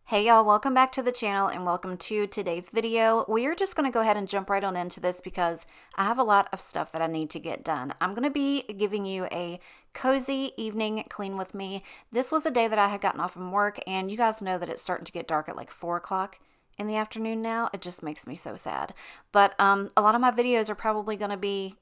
Hey y'all, welcome back to the channel and welcome to today's video. We are just going to go ahead and jump right on into this because I have a lot of stuff that I need to get done. I'm going to be giving you a cozy evening clean with me. This was a day that I had gotten off from work, and you guys know that it's starting to get dark at like 4 o'clock in the afternoon now. It just makes me so sad. But a lot of my videos are probably going to be,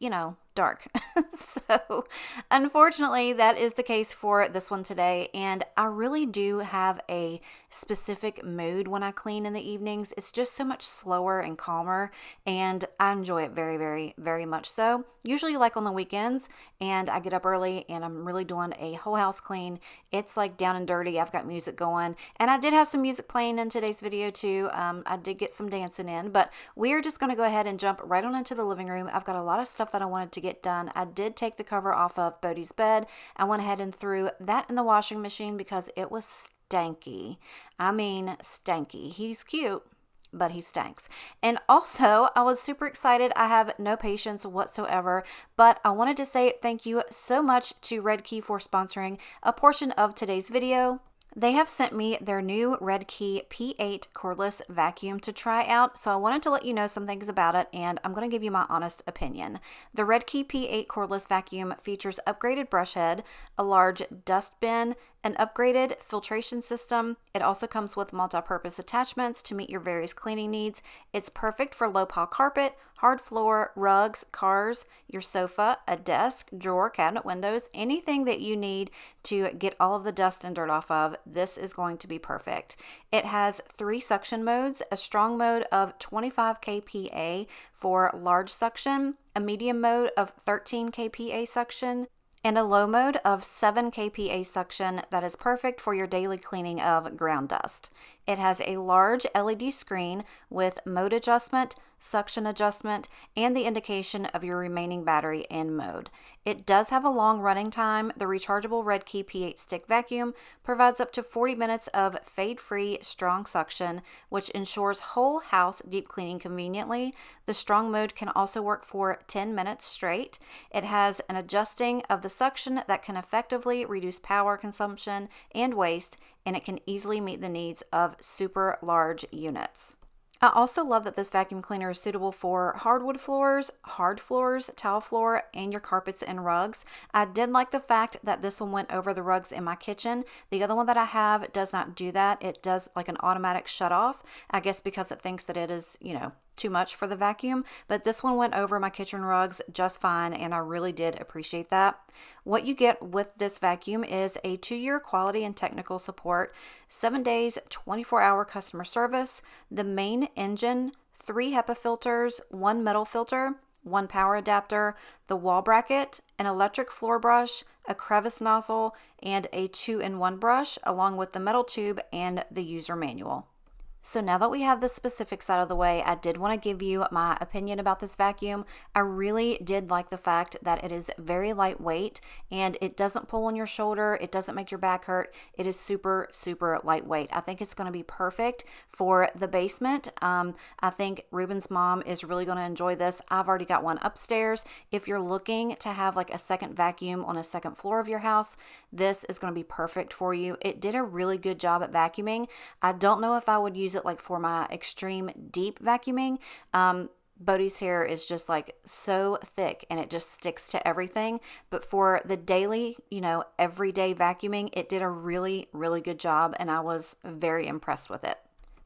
dark. So unfortunately, that is the case for this one today. And I really do have a specific mood when I clean in the evenings. It's just so much slower and calmer, and I enjoy it very, very, very much so. Usually like on the weekends, and I get up early and I'm really doing a whole house clean. It's like down and dirty. I've got music going, and I did have some music playing in today's video too. I did get some dancing in, but we are just going to go ahead and jump right on into the living room. I've got a lot of stuff that I wanted to get done. I did take the cover off of Bodie's bed. I went ahead and threw that in the washing machine because it was stanky. I mean, stanky. He's cute, but he stinks. And also, I was super excited. I have no patience whatsoever, but I wanted to say thank you so much to Redkey for sponsoring a portion of today's video. They have sent me their new redkey P8 cordless vacuum to try out, so I wanted to let you know some things about it, and I'm going to give you my honest opinion. The redkey P8 cordless vacuum features upgraded brush head, a large dust bin, an upgraded filtration system. It also comes with multi-purpose attachments to meet your various cleaning needs. It's perfect for low-pile carpet, hard floor, rugs, cars, your sofa, a desk, drawer, cabinet windows, anything that you need to get all of the dust and dirt off of. This is going to be perfect. It has 3 suction modes: a strong mode of 25 kPa for large suction, a medium mode of 13 kPa suction, and a low mode of 7 kPa suction that is perfect for your daily cleaning of ground dust. It has a large LED screen with mode adjustment, suction adjustment, and the indication of your remaining battery and mode. It does have a long running time. The rechargeable redkey P8 stick vacuum provides up to 40 minutes of fade-free strong suction, which ensures whole house deep cleaning conveniently. The strong mode can also work for 10 minutes straight. It has an adjusting of the suction that can effectively reduce power consumption and waste, and it can easily meet the needs of super large units. I also love that this vacuum cleaner is suitable for hardwood floors, hard floors, tile floor, and your carpets and rugs. I did like the fact that this one went over the rugs in my kitchen. The other one that I have does not do that. It does like an automatic shut off, I guess because it thinks that it is, too much for the vacuum, but this one went over my kitchen rugs just fine, and I really did appreciate that. What you get with this vacuum is a 2-year quality and technical support, 7 days, 24-hour customer service, the main engine, 3 HEPA filters, 1 metal filter, 1 power adapter, the wall bracket, an electric floor brush, a crevice nozzle, and a 2-in-1 brush, along with the metal tube and the user manual. So now that we have the specifics out of the way, I did want to give you my opinion about this vacuum. I really did like the fact that it is very lightweight and it doesn't pull on your shoulder. It doesn't make your back hurt. It is super, super lightweight. I think it's going to be perfect for the basement. I think Ruben's mom is really going to enjoy this. I've already got one upstairs. If you're looking to have like a second vacuum on a second floor of your house, this is going to be perfect for you. It did a really good job at vacuuming. I don't know if I would use it like for my extreme deep vacuuming. Bodie's hair is just like so thick and it just sticks to everything. But for the daily, everyday vacuuming, it did a really, really good job, and I was very impressed with it.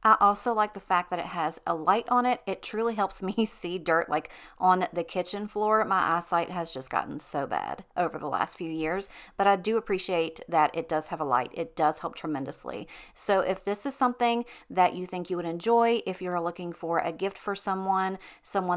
I also like the fact that it has a light on it. It truly helps me see dirt like on the kitchen floor. My eyesight has just gotten so bad over the last few years, but I do appreciate that it does have a light. It does help tremendously. So if this is something that you think you would enjoy, if you're looking for a gift for someone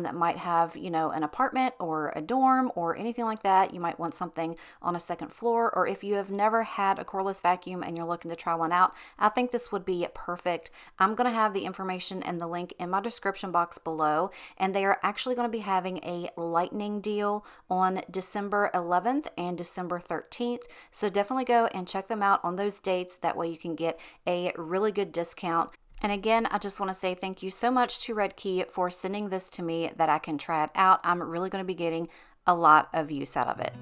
that might have, an apartment or a dorm or anything like that, you might want something on a second floor, or if you have never had a cordless vacuum and you're looking to try one out, I think this would be perfect. I'm going to have the information and the link in my description box below, and they are actually going to be having a lightning deal on December 11th and December 13th, so definitely go and check them out on those dates. That way you can get a really good discount. And again, I just want to say thank you so much to Redkey for sending this to me that I can try it out. I'm really going to be getting a lot of use out of it.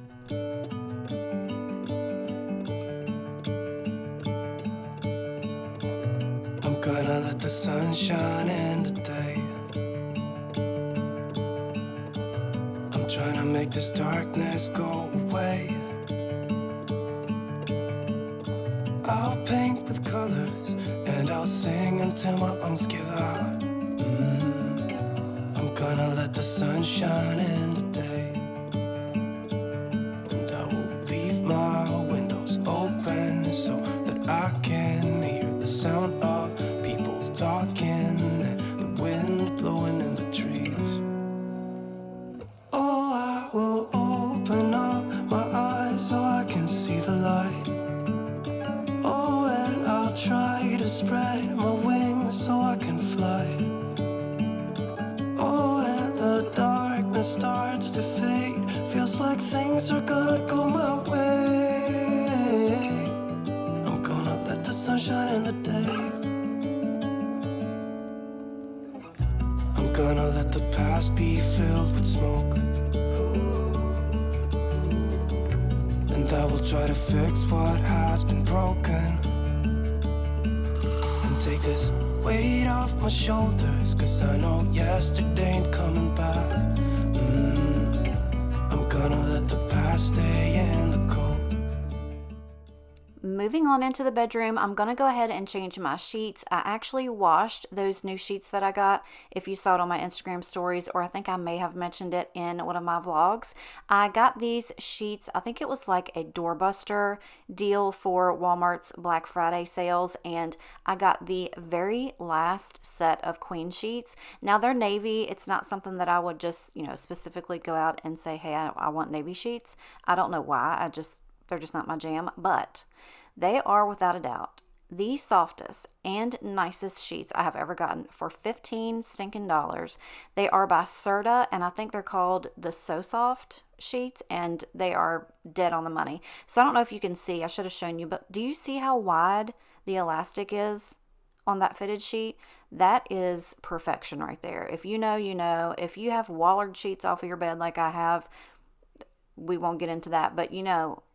gonna let the sun shine in today. I'm trying to make this darkness go away. I'll paint with colors and I'll sing until my lungs give out. I'm gonna let the sun shine in today. And I will leave my windows open so that I can hear the sound of people talking and the wind blowing in the trees. Oh, I will open up my eyes so I can see the light. Oh, and I'll try to spread my wings so I can fly. Oh, and the darkness starts to fade. Feels like things are gonna go my way. I'm gonna let the sun shine in the day. I'm gonna let the past be filled with smoke. And I will try to fix what has been broken. And take this weight off my shoulders, 'cause I know yesterday ain't coming back. I'm gonna let the past stay in the cold. Moving on into the bedroom, I'm going to go ahead and change my sheets. I actually washed those new sheets that I got. If you saw it on my Instagram stories, or I think I may have mentioned it in one of my vlogs, I got these sheets. I think it was like a doorbuster deal for Walmart's Black Friday sales, and I got the very last set of queen sheets. Now they're navy. It's not something that I would just, specifically go out and say, hey, I want navy sheets. I don't know why. They're just not my jam, but they are without a doubt the softest and nicest sheets I have ever gotten for $15 stinking. They are by Serta, and I think they're called the So Soft sheets, and they are dead on the money. So I don't know if you can see, I should have shown you, but do you see how wide the elastic is on that fitted sheet? That is perfection right there. If you know, you know. If you have Wallard sheets off of your bed like I have, we won't get into that, but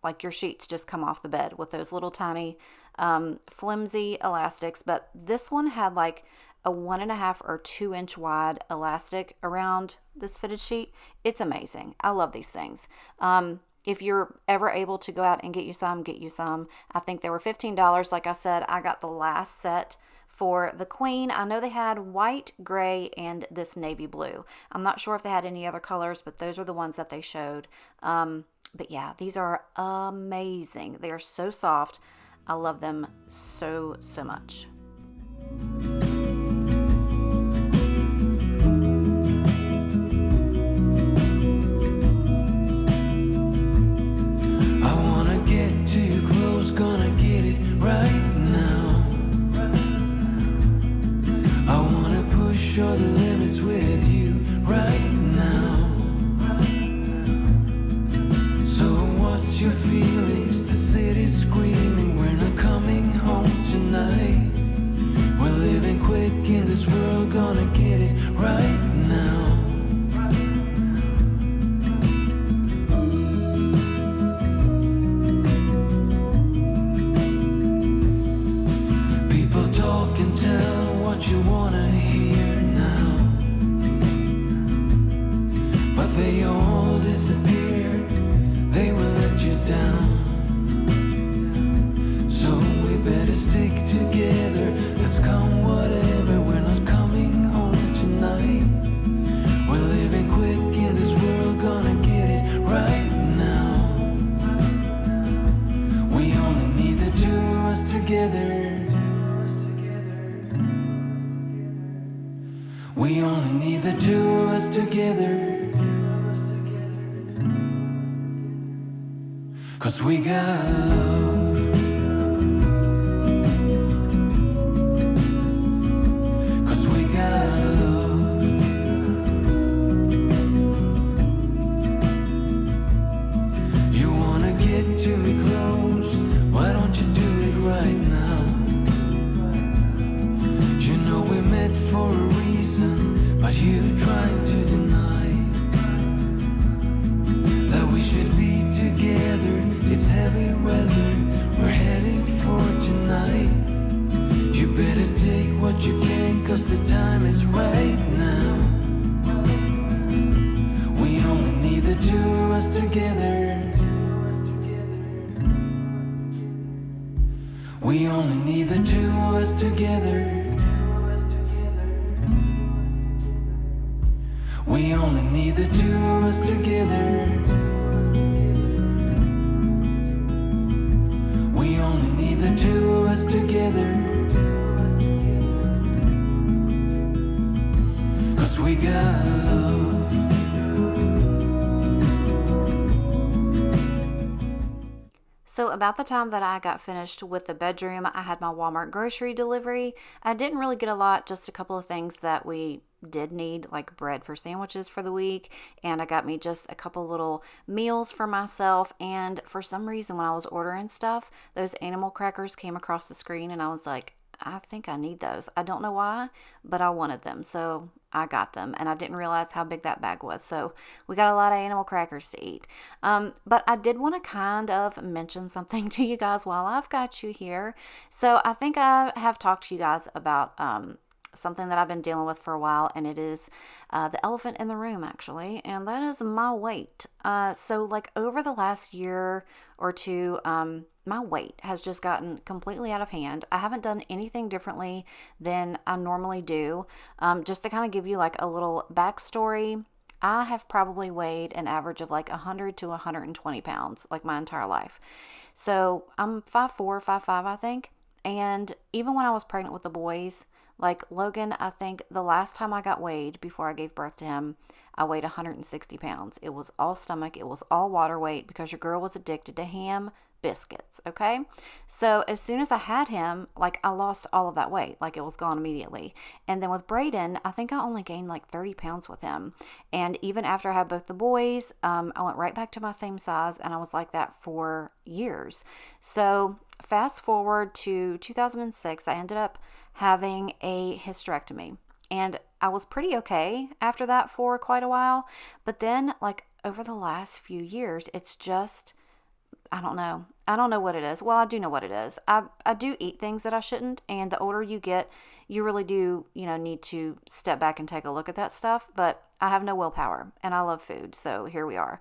like your sheets just come off the bed with those little tiny flimsy elastics. But this one had like a 1.5 or 2 inch wide elastic around this fitted sheet. It's amazing. I love these things. If you're ever able to go out and get you some, get you some. I think they were $15. Like I said, I got the last set for the queen. I know they had white, gray, and this navy blue. I'm not sure if they had any other colors, but those are the ones that they showed. But yeah, these are amazing. They are so soft. I love them so, so much. I wanna get to you close, gonna get it right now. I wanna push all the limits with you right now. So what's your feelings? The city's screaming, we're not coming home tonight. We're living quick in this world, gonna get it right now. People talk and tell what you wanna hear now, but they all disappear. They will let you down. So we better stick together. Let's come whatever. We're not coming home tonight. We're living quick in this world, gonna get it right now. We only need the two of us together. We only need the two of us together. 'Cause we got love. 'Cause we got love. You wanna get to me close? Why don't you do it right now? You know we met for a reason, but you trying to deny that we should be together. It's heavy weather. two of us together. We only need the two of us together. We only need the two of us together. We only need the two of us together. 'Cause we got love. So about the time that I got finished with the bedroom, I had my Walmart grocery delivery. I didn't really get a lot, just a couple of things that we did need, like bread for sandwiches for the week, and I got me just a couple little meals for myself. And for some reason, when I was ordering stuff, those animal crackers came across the screen, and I was like, I think I need those. I don't know why, but I wanted them, so I got them, and I didn't realize how big that bag was. So we got a lot of animal crackers to eat. But I did want to kind of mention something to you guys while I've got you here. So I think I have talked to you guys about something that I've been dealing with for a while, and it is the elephant in the room, actually, and that is my weight. So like over the last year or two, my weight has just gotten completely out of hand. I haven't done anything differently than I normally do. Just to kind of give you like a little backstory, I have probably weighed an average of like 100 to 120 pounds like my entire life. So I'm 5'4", 5'5", I think. And even when I was pregnant with the boys, like Logan, I think the last time I got weighed before I gave birth to him, I weighed 160 pounds. It was all stomach. It was all water weight because your girl was addicted to ham biscuits. Okay. So as soon as I had him, like I lost all of that weight, like it was gone immediately. And then with Braden, I think I only gained like 30 pounds with him. And even after I had both the boys, I went right back to my same size, and I was like that for years. So fast forward to 2006, I ended up having a hysterectomy, and I was pretty okay after that for quite a while. But then like over the last few years, it's just, I don't know. I don't know what it is. Well, I do know what it is. I do eat things that I shouldn't. And the older you get, you really do, need to step back and take a look at that stuff. But I have no willpower, and I love food. So here we are.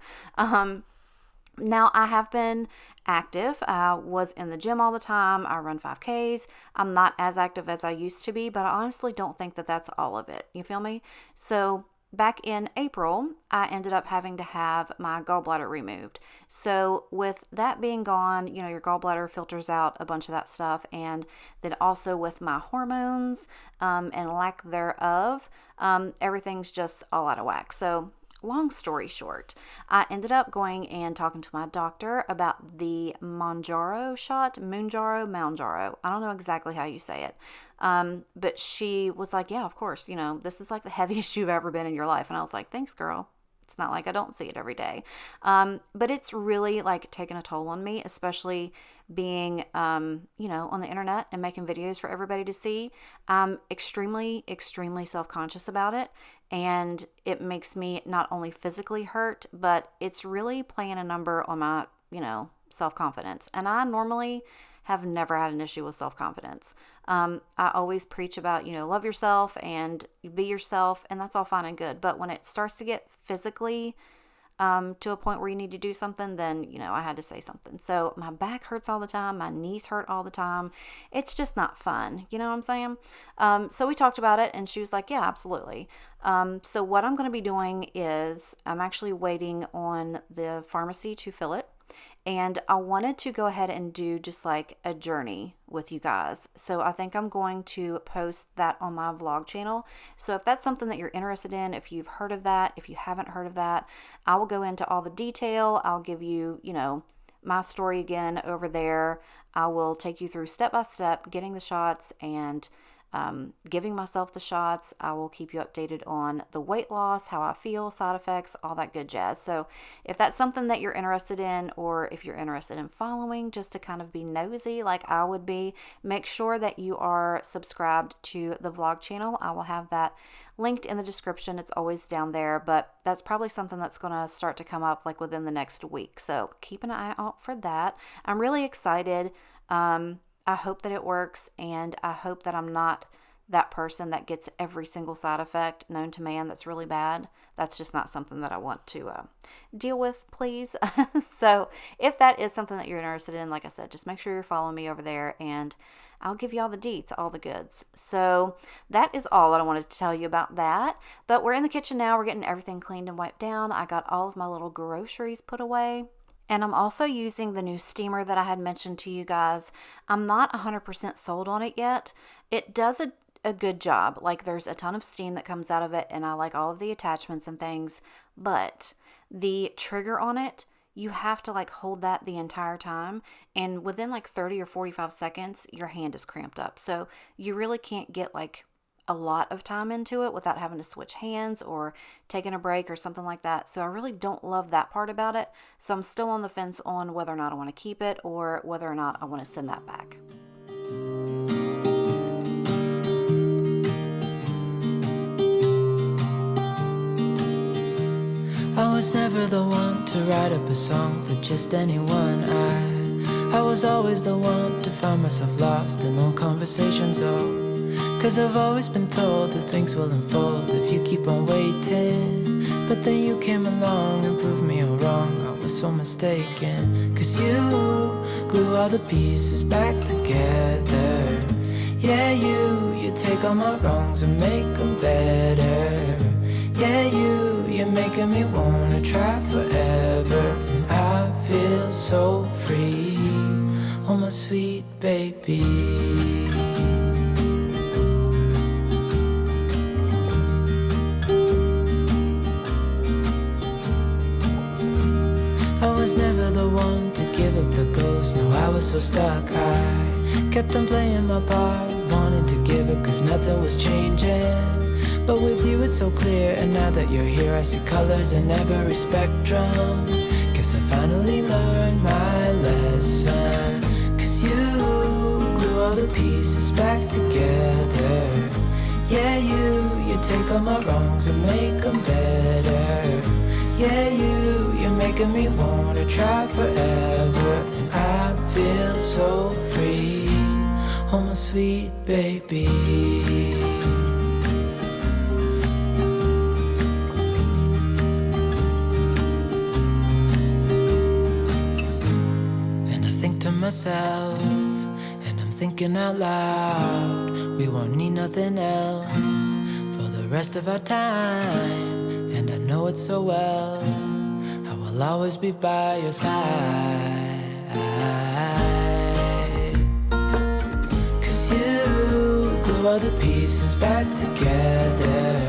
Now, I have been active. I was in the gym all the time. I run 5Ks. I'm not as active as I used to be, but I honestly don't think that that's all of it. You feel me? So back in April, I ended up having to have my gallbladder removed. So with that being gone, your gallbladder filters out a bunch of that stuff. And then also with my hormones and lack thereof, everything's just all out of whack. So long story short, I ended up going and talking to my doctor about the Mounjaro shot. Mounjaro. I don't know exactly how you say it. But she was like, yeah, of course, this is like the heaviest you've ever been in your life. And I was like, thanks, girl. It's not like I don't see it every day. But it's really like taken a toll on me, especially being, on the internet and making videos for everybody to see. I'm extremely, extremely self-conscious about it. And it makes me not only physically hurt, but it's really playing a number on my, self-confidence. And I normally have never had an issue with self-confidence. I always preach about, love yourself and be yourself, and that's all fine and good. But when it starts to get physically to a point where you need to do something, then, I had to say something. So my back hurts all the time. My knees hurt all the time. It's just not fun. You know what I'm saying? So we talked about it, and she was like, yeah, absolutely. So what I'm going to be doing is I'm actually waiting on the pharmacy to fill it. And I wanted to go ahead and do just like a journey with you guys. So I think I'm going to post that on my vlog channel. So if that's something that you're interested in, if you've heard of that, if you haven't heard of that, I will go into all the detail. I'll give you, my story again over there. I will take you through step by step, getting the shots and giving myself the shots. I will keep you updated on the weight loss, how I feel, side effects, all that good jazz. So if that's something that you're interested in, or if you're interested in following just to kind of be nosy like I would be, make sure that you are subscribed to the vlog channel. I will have that linked in the description. It's always down there, but that's probably something that's going to start to come up like within the next week. So keep an eye out for that. I'm really excited. I hope that it works, and I hope that I'm not that person that gets every single side effect known to man that's really bad. That's just not something that I want to deal with, please. So if that is something that you're interested in, like I said, just make sure you're following me over there, and I'll give you all the deets, all the goods. So that is all that I wanted to tell you about that. But we're in the kitchen now. We're getting everything cleaned and wiped down. I got all of my little groceries put away. And I'm also using the new steamer that I had mentioned to you guys. I'm not 100% sold on it yet. It does a good job. Like, there's a ton of steam that comes out of it, and I like all of the attachments and things. But the trigger on it, you have to like hold that the entire time. And within like 30 or 45 seconds, your hand is cramped up. So you really can't get like a lot of time into it without having to switch hands or taking a break or something like that. So I really don't love that part about it. So I'm still on the fence on whether or not I want to keep it or whether or not I want to send that back. I was never the one to write up a song for just anyone. I was always the one to find myself lost in long conversations. Oh, 'cause I've always been told that things will unfold if you keep on waiting. But then you came along and proved me all wrong. I was so mistaken. 'Cause you glue all the pieces back together. Yeah, you take all my wrongs and make them better. Yeah, you're making me wanna try forever. And I feel so free, oh my sweet baby. I was never the one to give up the ghost. No, I was so stuck. I kept on playing my part, wanting to give up 'cause nothing was changing. But with you it's so clear, and now that you're here I see colors in every spectrum. Guess I finally learned my lesson. 'Cause you glue all the pieces back together. Yeah, you take all my wrongs and make them better. Yeah, you're making me wanna try forever. And I feel so free, oh my sweet baby. Myself, and I'm thinking out loud, we won't need nothing else for the rest of our time. And I know it so well, I will always be by your side. 'Cause you glue all the pieces back together.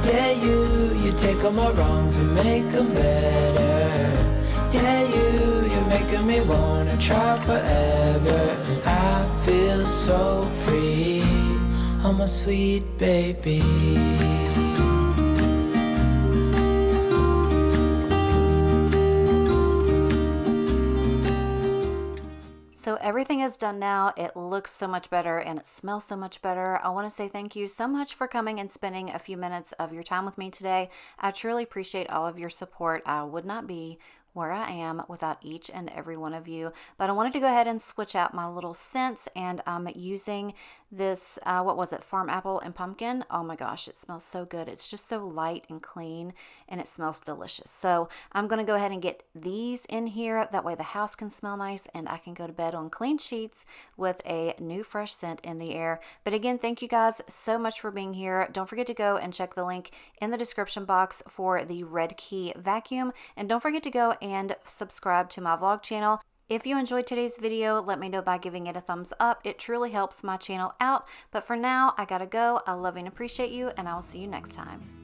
Yeah, you take all my wrongs and make them better. Yeah, you're making me wanna try forever. And I feel so free, oh my sweet baby. So everything is done now. It looks so much better and it smells so much better. I want to say thank you so much for coming and spending a few minutes of your time with me today. I truly appreciate all of your support. I would not be where I am without each and every one of you. But I wanted to go ahead and switch out my little scents, and I'm using this, what was it, Farm Apple and Pumpkin. Oh my gosh, it smells so good. It's just so light and clean, and it smells delicious. So I'm going to go ahead and get these in here. That way the house can smell nice, and I can go to bed on clean sheets with a new fresh scent in the air. But again, thank you guys so much for being here. Don't forget to go and check the link in the description box for the redkey vacuum. And don't forget to go and subscribe to my vlog channel. If you enjoyed today's video, let me know by giving it a thumbs up. It truly helps my channel out. But for now, I gotta go. I love and appreciate you, and I will see you next time.